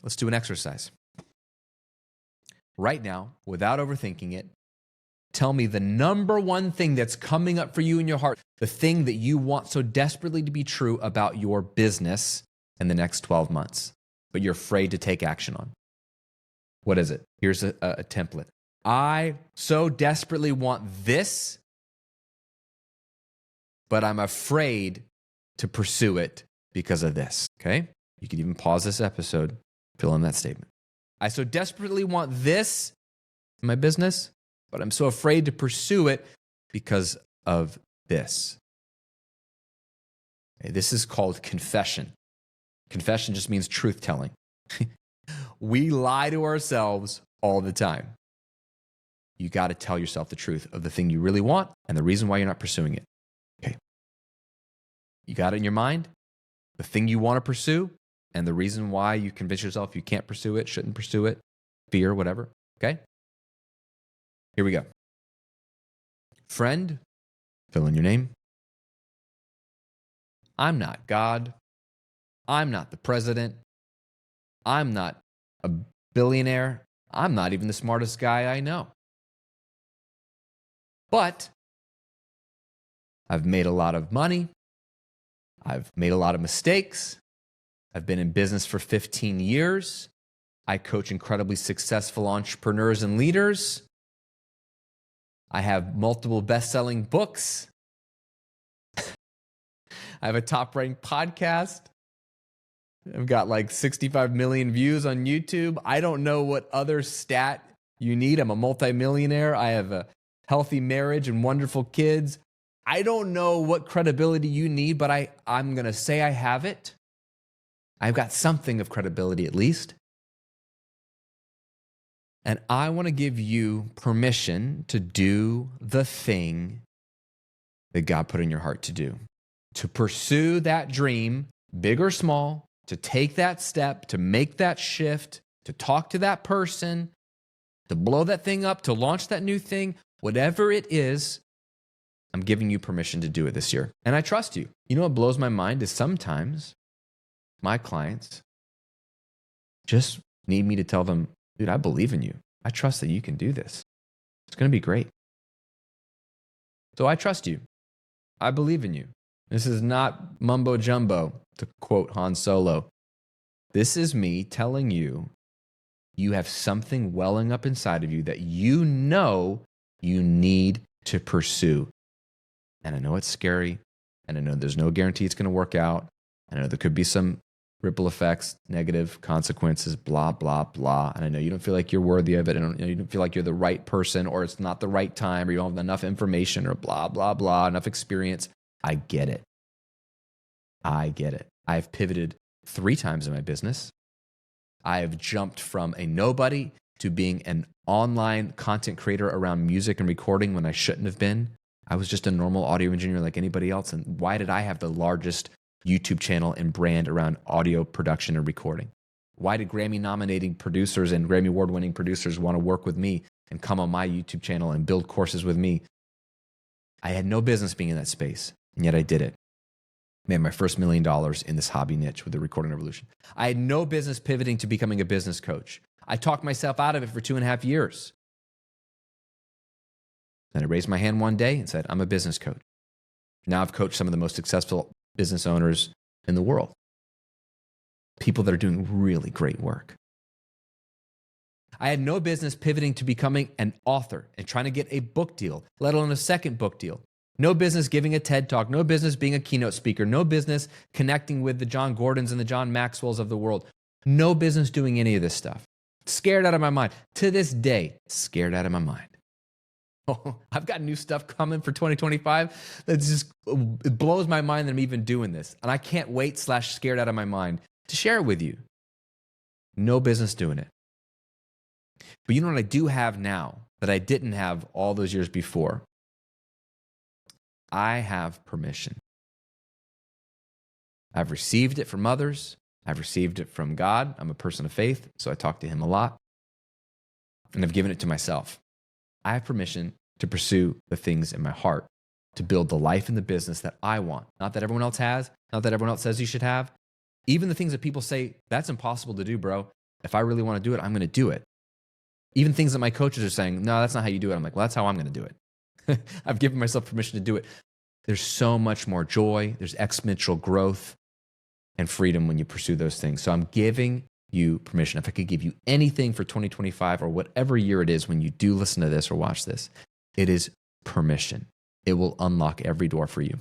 let's do an exercise. Right now, without overthinking it, tell me the number one thing that's coming up for you in your heart, the thing that you want so desperately to be true about your business in the next 12 months, but you're afraid to take action on. What is it? Here's a template. I so desperately want this, but I'm afraid to pursue it because of this, okay? You could even pause this episode, fill in that statement. I so desperately want this in my business, but I'm so afraid to pursue it because of this. Okay, this is called confession. Confession just means truth-telling. We lie to ourselves all the time. You got to tell yourself the truth of the thing you really want and the reason why you're not pursuing it. Okay. You got it in your mind? The thing you want to pursue and the reason why you convince yourself you can't pursue it, shouldn't pursue it, fear, whatever. Okay? Here we go. Friend, fill in your name. I'm not God. I'm not the president. I'm not a billionaire. I'm not even the smartest guy I know. But I've made a lot of money. I've made a lot of mistakes. I've been in business for 15 years. I coach incredibly successful entrepreneurs and leaders. I have multiple best-selling books. I have a top-ranked podcast. I've got like 65 million views on YouTube. I don't know what other stat you need. I'm a multimillionaire. I have a healthy marriage and wonderful kids. I don't know what credibility you need, but I'm going to say I have it. I've got something of credibility at least. And I want to give you permission to do the thing that God put in your heart to do. To pursue that dream, big or small, to take that step, to make that shift, to talk to that person, to blow that thing up, to launch that new thing, whatever it is, I'm giving you permission to do it this year. And I trust you. You know what blows my mind is sometimes my clients just need me to tell them, dude, I believe in you. I trust that you can do this. It's going to be great. So I trust you. I believe in you. This is not mumbo jumbo, to quote Han Solo. This is me telling you, you have something welling up inside of you that you know you need to pursue. And I know it's scary, and I know there's no guarantee it's going to work out. I know there could be some ripple effects, negative consequences, blah, blah, blah. And I know you don't feel like you're worthy of it, and you don't feel like you're the right person, or it's not the right time, or you don't have enough information, or blah, blah, blah, enough experience. I get it. I get it. I've pivoted 3 times in my business. I have jumped from a nobody to being an online content creator around music and recording when I shouldn't have been. I was just a normal audio engineer like anybody else. And why did I have the largest YouTube channel and brand around audio production and recording? Why did Grammy-nominating producers and Grammy Award-winning producers want to work with me and come on my YouTube channel and build courses with me? I had no business being in that space, and yet I did it. Made my first $1 million in this hobby niche with the recording revolution. I had no business pivoting to becoming a business coach. I talked myself out of it for 2.5 years. Then I raised my hand one day and said, I'm a business coach. Now I've coached some of the most successful business owners in the world. People that are doing really great work. I had no business pivoting to becoming an author and trying to get a book deal, let alone a second book deal. No business giving a TED Talk, no business being a keynote speaker, no business connecting with the John Gordons and the John Maxwells of the world. No business doing any of this stuff. Scared out of my mind. To this day, scared out of my mind. Oh, I've got new stuff coming for 2025 that just it blows my mind that I'm even doing this. And I can't wait / scared out of my mind to share it with you. No business doing it. But you know what I do have now that I didn't have all those years before? I have permission. I've received it from others. I've received it from God. I'm a person of faith, so I talk to him a lot. And I've given it to myself. I have permission to pursue the things in my heart, to build the life and the business that I want. Not that everyone else has, not that everyone else says you should have. Even the things that people say, that's impossible to do, bro. If I really want to do it, I'm going to do it. Even things that my coaches are saying, no, that's not how you do it. I'm like, well, that's how I'm going to do it. I've given myself permission to do it. There's so much more joy. There's exponential growth and freedom when you pursue those things. So I'm giving you permission. If I could give you anything for 2025 or whatever year it is when you do listen to this or watch this, it is permission. It will unlock every door for you.